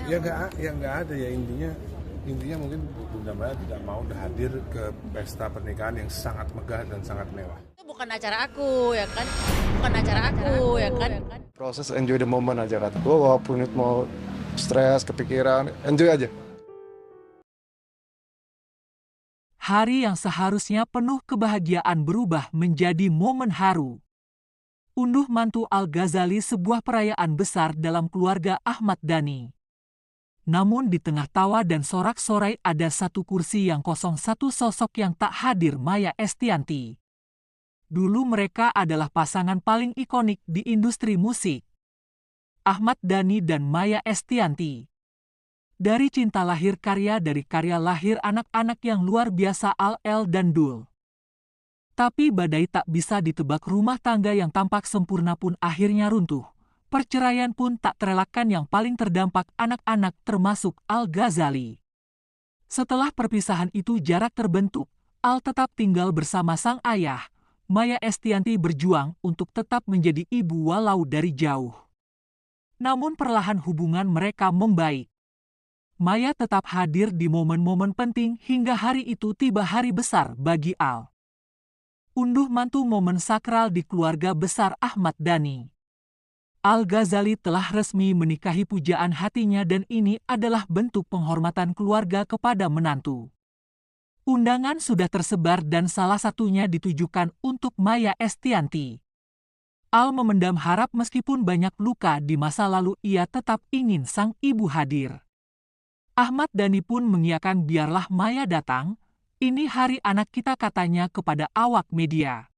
Ya nggak ada ya, intinya mungkin Bunda Maya tidak mau hadir ke pesta pernikahan yang sangat megah dan sangat mewah. Itu bukan acara aku ya kan, bukan acara aku ya kan. Proses enjoy the moment aja kata gue, walaupun itu mau stres, kepikiran, enjoy aja. Hari yang seharusnya penuh kebahagiaan berubah menjadi momen haru. Unduh mantu Al-Ghazali sebuah perayaan besar dalam keluarga Ahmad Dhani. Namun di tengah tawa dan sorak-sorai ada satu kursi yang kosong, satu sosok yang tak hadir, Maya Estianty. Dulu mereka adalah pasangan paling ikonik di industri musik. Ahmad Dhani dan Maya Estianty. Dari cinta lahir karya, dari karya lahir anak-anak yang luar biasa Al dan Dul. Tapi badai tak bisa ditebak, rumah tangga yang tampak sempurna pun akhirnya runtuh. Perceraian pun tak terelakkan, yang paling terdampak anak-anak termasuk Al-Ghazali. Setelah perpisahan itu jarak terbentuk, Al tetap tinggal bersama sang ayah. Maya Estianty berjuang untuk tetap menjadi ibu walau dari jauh. Namun perlahan hubungan mereka membaik. Maya tetap hadir di momen-momen penting hingga hari itu tiba, hari besar bagi Al. Unduh mantu momen sakral di keluarga besar Ahmad Dhani. Al-Ghazali telah resmi menikahi pujaan hatinya dan ini adalah bentuk penghormatan keluarga kepada menantu. Undangan sudah tersebar dan salah satunya ditujukan untuk Maya Estianty. Al memendam harap meskipun banyak luka di masa lalu, ia tetap ingin sang ibu hadir. Ahmad Dhani pun mengiyakan, biarlah Maya datang, ini hari anak kita, katanya kepada awak media.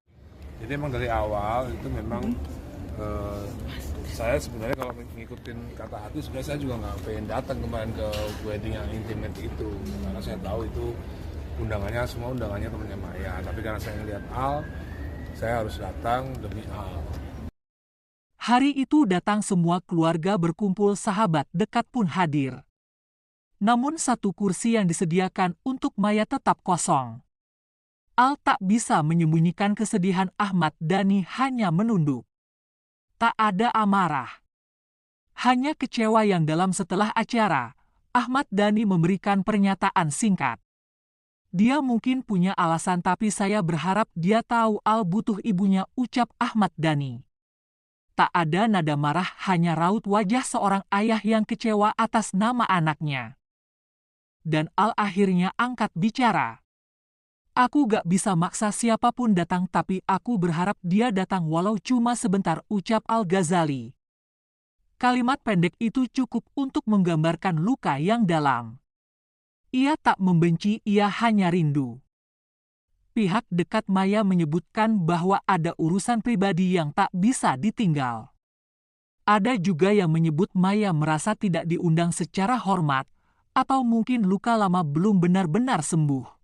Jadi emang dari awal itu memang saya sebenarnya kalau ngikutin kata hati, sebenarnya saya juga nggak pengen datang kemarin ke wedding yang intimate itu, karena saya tahu itu semua undangannya temannya Maya. Tapi karena saya ngeliat Al, saya harus datang demi Al. Hari itu datang semua keluarga berkumpul, sahabat dekat pun hadir. Namun satu kursi yang disediakan untuk Maya tetap kosong. Al tak bisa menyembunyikan kesedihan, Ahmad Dhani hanya menunduk. Tak ada amarah. Hanya kecewa yang dalam. Setelah acara, Ahmad Dhani memberikan pernyataan singkat. Dia mungkin punya alasan tapi saya berharap dia tahu Al butuh ibunya, ucap Ahmad Dhani. Tak ada nada marah, hanya raut wajah seorang ayah yang kecewa atas nama anaknya. Dan Al akhirnya angkat bicara. Aku gak bisa maksa siapapun datang, tapi aku berharap dia datang walau cuma sebentar, ucap Al-Ghazali. Kalimat pendek itu cukup untuk menggambarkan luka yang dalam. Ia tak membenci, ia hanya rindu. Pihak dekat Maya menyebutkan bahwa ada urusan pribadi yang tak bisa ditinggal. Ada juga yang menyebut Maya merasa tidak diundang secara hormat, atau mungkin luka lama belum benar-benar sembuh.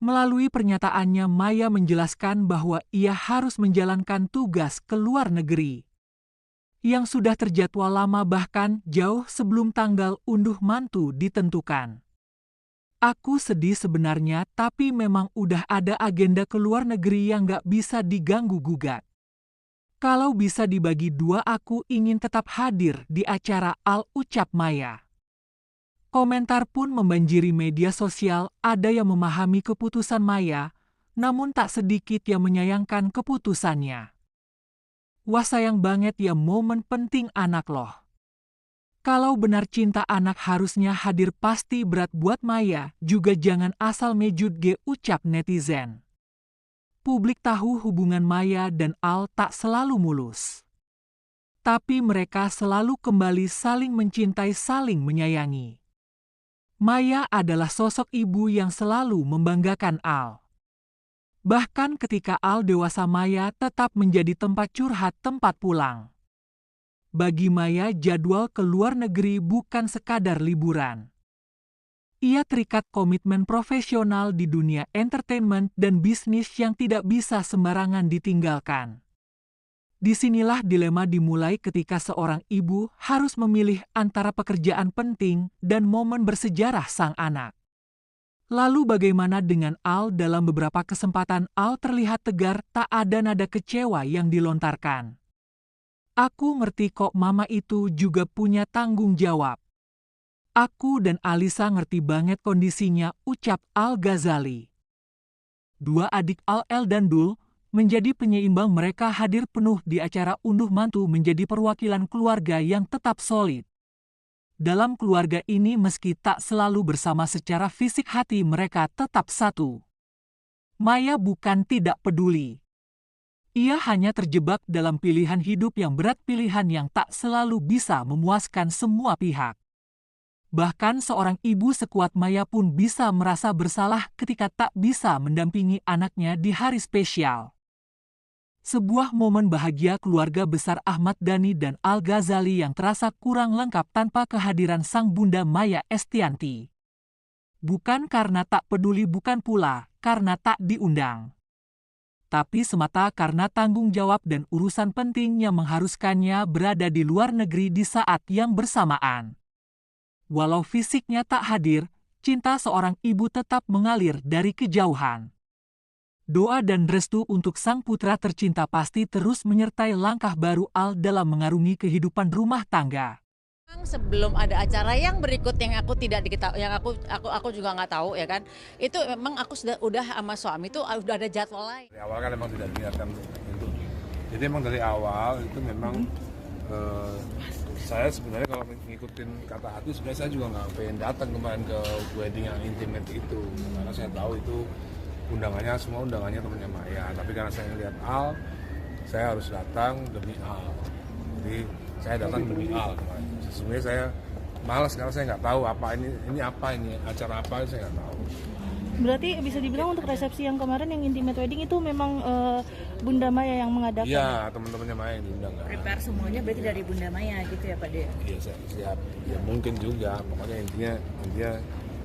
Melalui pernyataannya, Maya menjelaskan bahwa ia harus menjalankan tugas ke luar negeri yang sudah terjadwal lama, bahkan jauh sebelum tanggal unduh mantu ditentukan. Aku sedih sebenarnya, tapi memang udah ada agenda ke luar negeri yang gak bisa diganggu-gugat. Kalau bisa dibagi dua, aku ingin tetap hadir di acara Al, ucap Maya. Komentar pun membanjiri media sosial, ada yang memahami keputusan Maya, namun tak sedikit yang menyayangkan keputusannya. Wah, sayang banget ya, momen penting anak loh. Kalau benar cinta anak harusnya hadir, pasti berat buat Maya, juga jangan asal mejut ge, ucap netizen. Publik tahu hubungan Maya dan Al tak selalu mulus. Tapi mereka selalu kembali saling mencintai, saling menyayangi. Maya adalah sosok ibu yang selalu membanggakan Al. Bahkan ketika Al dewasa, Maya tetap menjadi tempat curhat, tempat pulang. Bagi Maya, jadwal ke luar negeri bukan sekadar liburan. Ia terikat komitmen profesional di dunia entertainment dan bisnis yang tidak bisa sembarangan ditinggalkan. Disinilah dilema dimulai ketika seorang ibu harus memilih antara pekerjaan penting dan momen bersejarah sang anak. Lalu bagaimana dengan Al? Dalam beberapa kesempatan Al terlihat tegar, tak ada nada kecewa yang dilontarkan. Aku ngerti kok, mama itu juga punya tanggung jawab. Aku dan Alisa ngerti banget kondisinya, ucap Al-Ghazali. Dua adik Al-El dan Dul menjadi penyeimbang, mereka hadir penuh di acara unduh mantu menjadi perwakilan keluarga yang tetap solid. Dalam keluarga ini meski tak selalu bersama secara fisik, hati mereka tetap satu. Maya bukan tidak peduli. Ia hanya terjebak dalam pilihan hidup yang berat, pilihan yang tak selalu bisa memuaskan semua pihak. Bahkan seorang ibu sekuat Maya pun bisa merasa bersalah ketika tak bisa mendampingi anaknya di hari spesial. Sebuah momen bahagia keluarga besar Ahmad Dhani dan Al-Ghazali yang terasa kurang lengkap tanpa kehadiran sang bunda Maya Estianty. Bukan karena tak peduli, bukan pula karena tak diundang, tapi semata karena tanggung jawab dan urusan penting yang mengharuskannya berada di luar negeri di saat yang bersamaan. Walau fisiknya tak hadir, cinta seorang ibu tetap mengalir dari kejauhan. Doa dan restu untuk sang putra tercinta pasti terus menyertai langkah baru Al dalam mengarungi kehidupan rumah tangga. Sebelum ada acara yang berikut yang aku tidak diketahui, yang aku juga nggak tahu ya kan, itu memang aku udah sama suami itu udah ada jadwal lain. Dari awal kan memang tidak niatkan itu. Jadi emang dari awal itu memang saya sebenarnya kalau ngikutin kata hati, sebenarnya saya juga nggak pengen datang kemarin ke wedding yang intimate itu, karena saya tahu itu undangannya semua undangannya temannya Maya. Tapi karena saya ngeliat Al, saya harus datang demi Al. Jadi saya datang demi Al kemarin. Sesungguhnya saya malas karena saya nggak tahu apa ini acara apa, saya nggak tahu. Berarti bisa dibilang untuk resepsi yang kemarin yang intimate wedding itu memang Bunda Maya yang mengadakan? Iya, teman-temannya Maya yang diundang. Prepare semuanya berarti dari Bunda Maya gitu ya Pak De? Iya, siap. Ya mungkin juga. Pokoknya intinya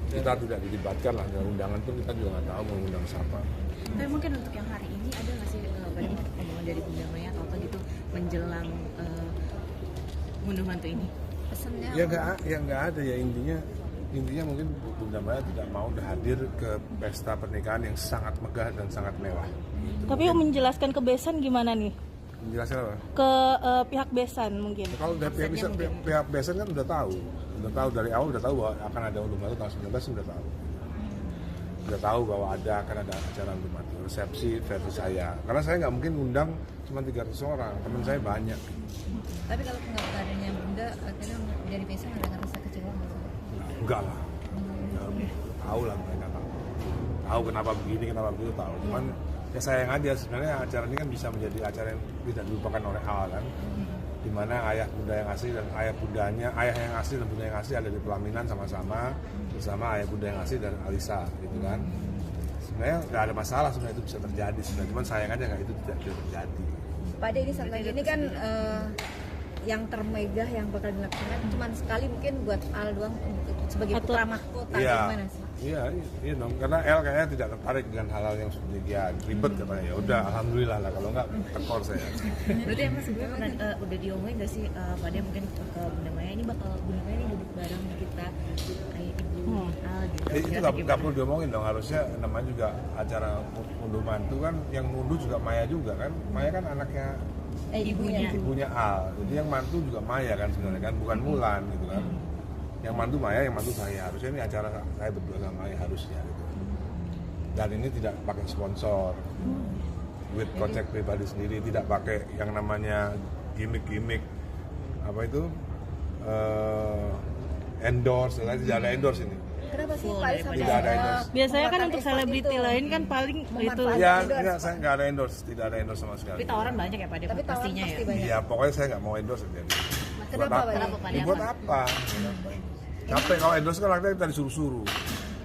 kita tidak dilibatkan lah dalam undangan pun, kita juga nggak tahu mau undang siapa. Tapi mungkin untuk yang hari ini ada nggak sih omongan dari Bunda Maya atau apa gitu menjelang unduh mantu ini? Pesannya? Ya nggak ada ya, intinya mungkin Bunda Maya tidak mau hadir ke pesta pernikahan yang sangat megah dan sangat mewah. Tapi menjelaskan ke besan gimana nih? Menjelaskan apa? Ke pihak besan mungkin. Kalau dari pihak besan kan udah tahu dari awal, udah tahu bahwa akan ada unduh mantu tanggal 19, udah tahu bahwa akan ada acara unduh mantu, resepsi versi saya. Karena saya nggak mungkin undang cuma 300 orang, teman saya banyak. Tapi kalau nggak adanya Bunda, akhirnya dari besan ada rasa kecewa nggak sih? Enggak lah, tahu lah mereka tahu kenapa begini kenapa begitu tahu. Cuman ya sayang aja, sebenarnya acara ini kan bisa menjadi acara yang tidak dilupakan oleh Al kan, dimana ayah bunda yang asli dan ayah yang asli dan bunda yang asli ada di pelaminan sama-sama bersama ayah bunda yang asli dan Alisa gitu kan. Sebenarnya nggak ada masalah, sebenarnya itu bisa terjadi sebenarnya, cuman sayang aja itu tidak terjadi. Pak De, ini saat lagi ini kan yang termegah yang bakal dilaksanakan cuma sekali mungkin buat Al doang sebagai putra mahkota, gimana sih? Iya dong, karena El kayaknya tidak tertarik dengan hal-hal yang sedemikian ribet katanya. Ya udah, alhamdulillah lah, kalau nggak tekor saya. Berarti emang sebelumnya udah diomongin nggak sih Pak De mungkin ke Bunda Maya ini bakal Bunda Maya ini duduk bareng kita kayak ibu Al gitu. Itu nggak perlu diomongin dong, harusnya namanya juga acara unduh mantu kan, yang ngunduh juga Maya juga kan. Maya kan anaknya ibunya Al, jadi yang mantu juga Maya kan sebenarnya kan, bukan Mulan gitu kan. Yang mantu Maya, yang mantu saya. Harusnya ini acara saya berdua sama Maya harusnya gitu. Dan ini tidak pakai sponsor, duit kocek pribadi sendiri, tidak pakai yang namanya gimmick apa itu endorse, tidak ada endorse ini. Kenapa sih Pak sampai Tidak ada endorse. Biasanya kan untuk selebriti lain kan paling itu. Ya, saya nggak ada endorse, tidak ada endorse sama sekali. Tapi tawaran banyak ya Pak De, tapi pastinya ya. banyak. Iya, pokoknya saya nggak mau endorse aja. Kenapa Pak De? Buat apa? Capek kalau endorse kan artinya kita disuruh-suruh.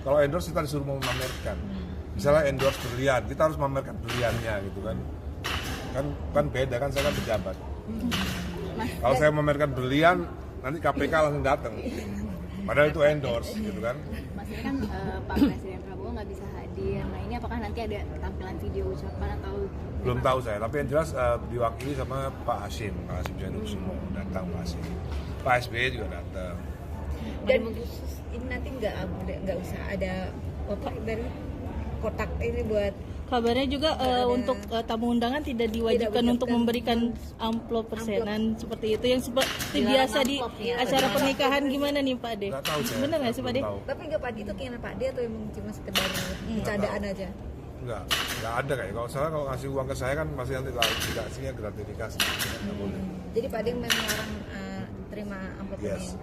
Kalau endorse kita disuruh memamerkan. Misalnya endorse berlian, kita harus memamerkan berliannya gitu kan. Kan beda kan, saya kan pejabat. Kalau saya memamerkan berlian, nanti KPK langsung datang. Padahal itu endorse gitu kan. Maksudnya kan Pak Presiden Prabowo nggak bisa hadir. Nah ini apakah nanti ada tampilan video ucapan atau? Belum tahu saya, tapi yang jelas diwakili sama Pak Hasyim Zainul datang Pak Hasyim. Pak SBY juga datang. Dan ini nanti nggak usah ada apa dari kotak ini buat Kabarnya juga untuk tamu undangan tidak diwajibkan untuk memberikan amplop persenan seperti itu yang seperti biasa di acara pernikahan. Gimana nih Pak De? Nggak tahu saya. Bener nggak sih Pak De? Belum tahu. Tapi nggak Pak De itu keinginan Pak De atau emang cuma sekedar bercandaan aja? Nggak ada kayak. Kalau salah kalau ngasih uang ke saya kan pasti nanti dikasihnya gratifikasi. Nggak boleh. Jadi Pak De memang melarang terima amplop ini. Yes.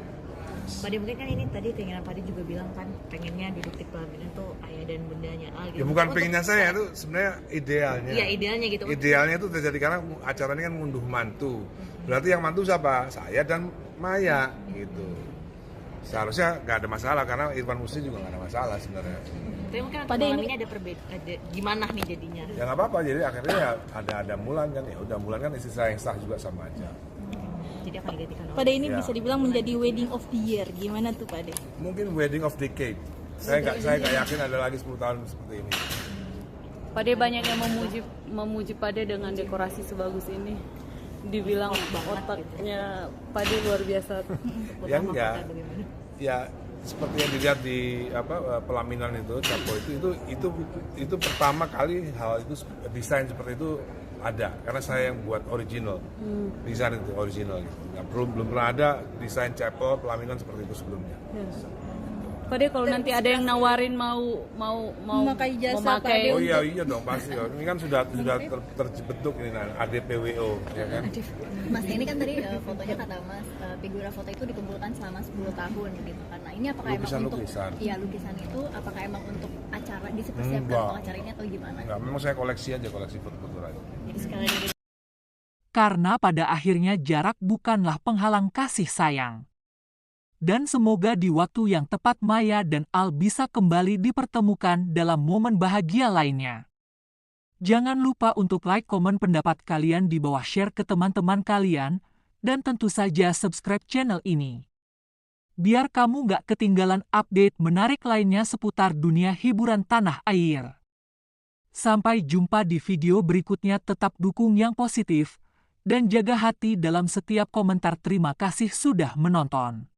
Pak De, mungkin kan ini tadi keinginan Pak De juga bilang kan pengennya duduk di pelaminan tuh ayah dan bundanya Al gitu. Ya bukan pengennya saya, itu sebenarnya idealnya. Iya, idealnya gitu. Idealnya itu terjadi karena acara ini kan ngunduh mantu. Berarti yang mantu siapa? Saya dan Maya gitu. Seharusnya nggak ada masalah karena Irfan Musli juga nggak ada masalah sebenarnya. Tapi mungkin Pak De, malam ini ini ada ada gimana nih jadinya? Ya nggak apa-apa, jadi akhirnya ya ada Mulan kan, ya udah Mulan kan istri saya yang sah juga sama aja. Jadi akan digantikan Pak De ini Ya. bisa dibilang menjadi wedding of the year. Gimana tuh Pak De? Mungkin wedding of decade. Saya nggak yakin ada lagi 10 tahun seperti ini. Pak De banyak yang memuji Pak De dengan dekorasi sebagus ini. Dibilang otaknya Pak De luar biasa. Ya enggak. Ya seperti yang dilihat di pelaminan itu, capo itu pertama kali hal itu desain seperti itu ada karena saya yang buat original. Desain itu original gitu. Nah, belum pernah ada desain chapel pelaminan seperti itu sebelumnya. Pak De kalau nanti ada yang nawarin mau Memakai jasa Pak De. Oh iya dong pasti. Ini kan sudah terbentuk ini ADPWO ya kan. Mas, ini kan tadi fotonya kata Mas, figura foto itu dikumpulkan selama 10 tahun gitu kan. Nah, ini apakah emang untuk lukisan itu apakah emang untuk acara dipersiapkan untuk acara ini atau gimana? Enggak, memang saya koleksi foto-foto aja. Jadi sekali lagi Karena pada akhirnya jarak bukanlah penghalang kasih sayang. Dan semoga di waktu yang tepat Maya dan Al bisa kembali dipertemukan dalam momen bahagia lainnya. Jangan lupa untuk like, komen pendapat kalian di bawah, share ke teman-teman kalian, dan tentu saja subscribe channel ini. Biar kamu nggak ketinggalan update menarik lainnya seputar dunia hiburan tanah air. Sampai jumpa di video berikutnya, tetap dukung yang positif, dan jaga hati dalam setiap komentar. Terima kasih sudah menonton.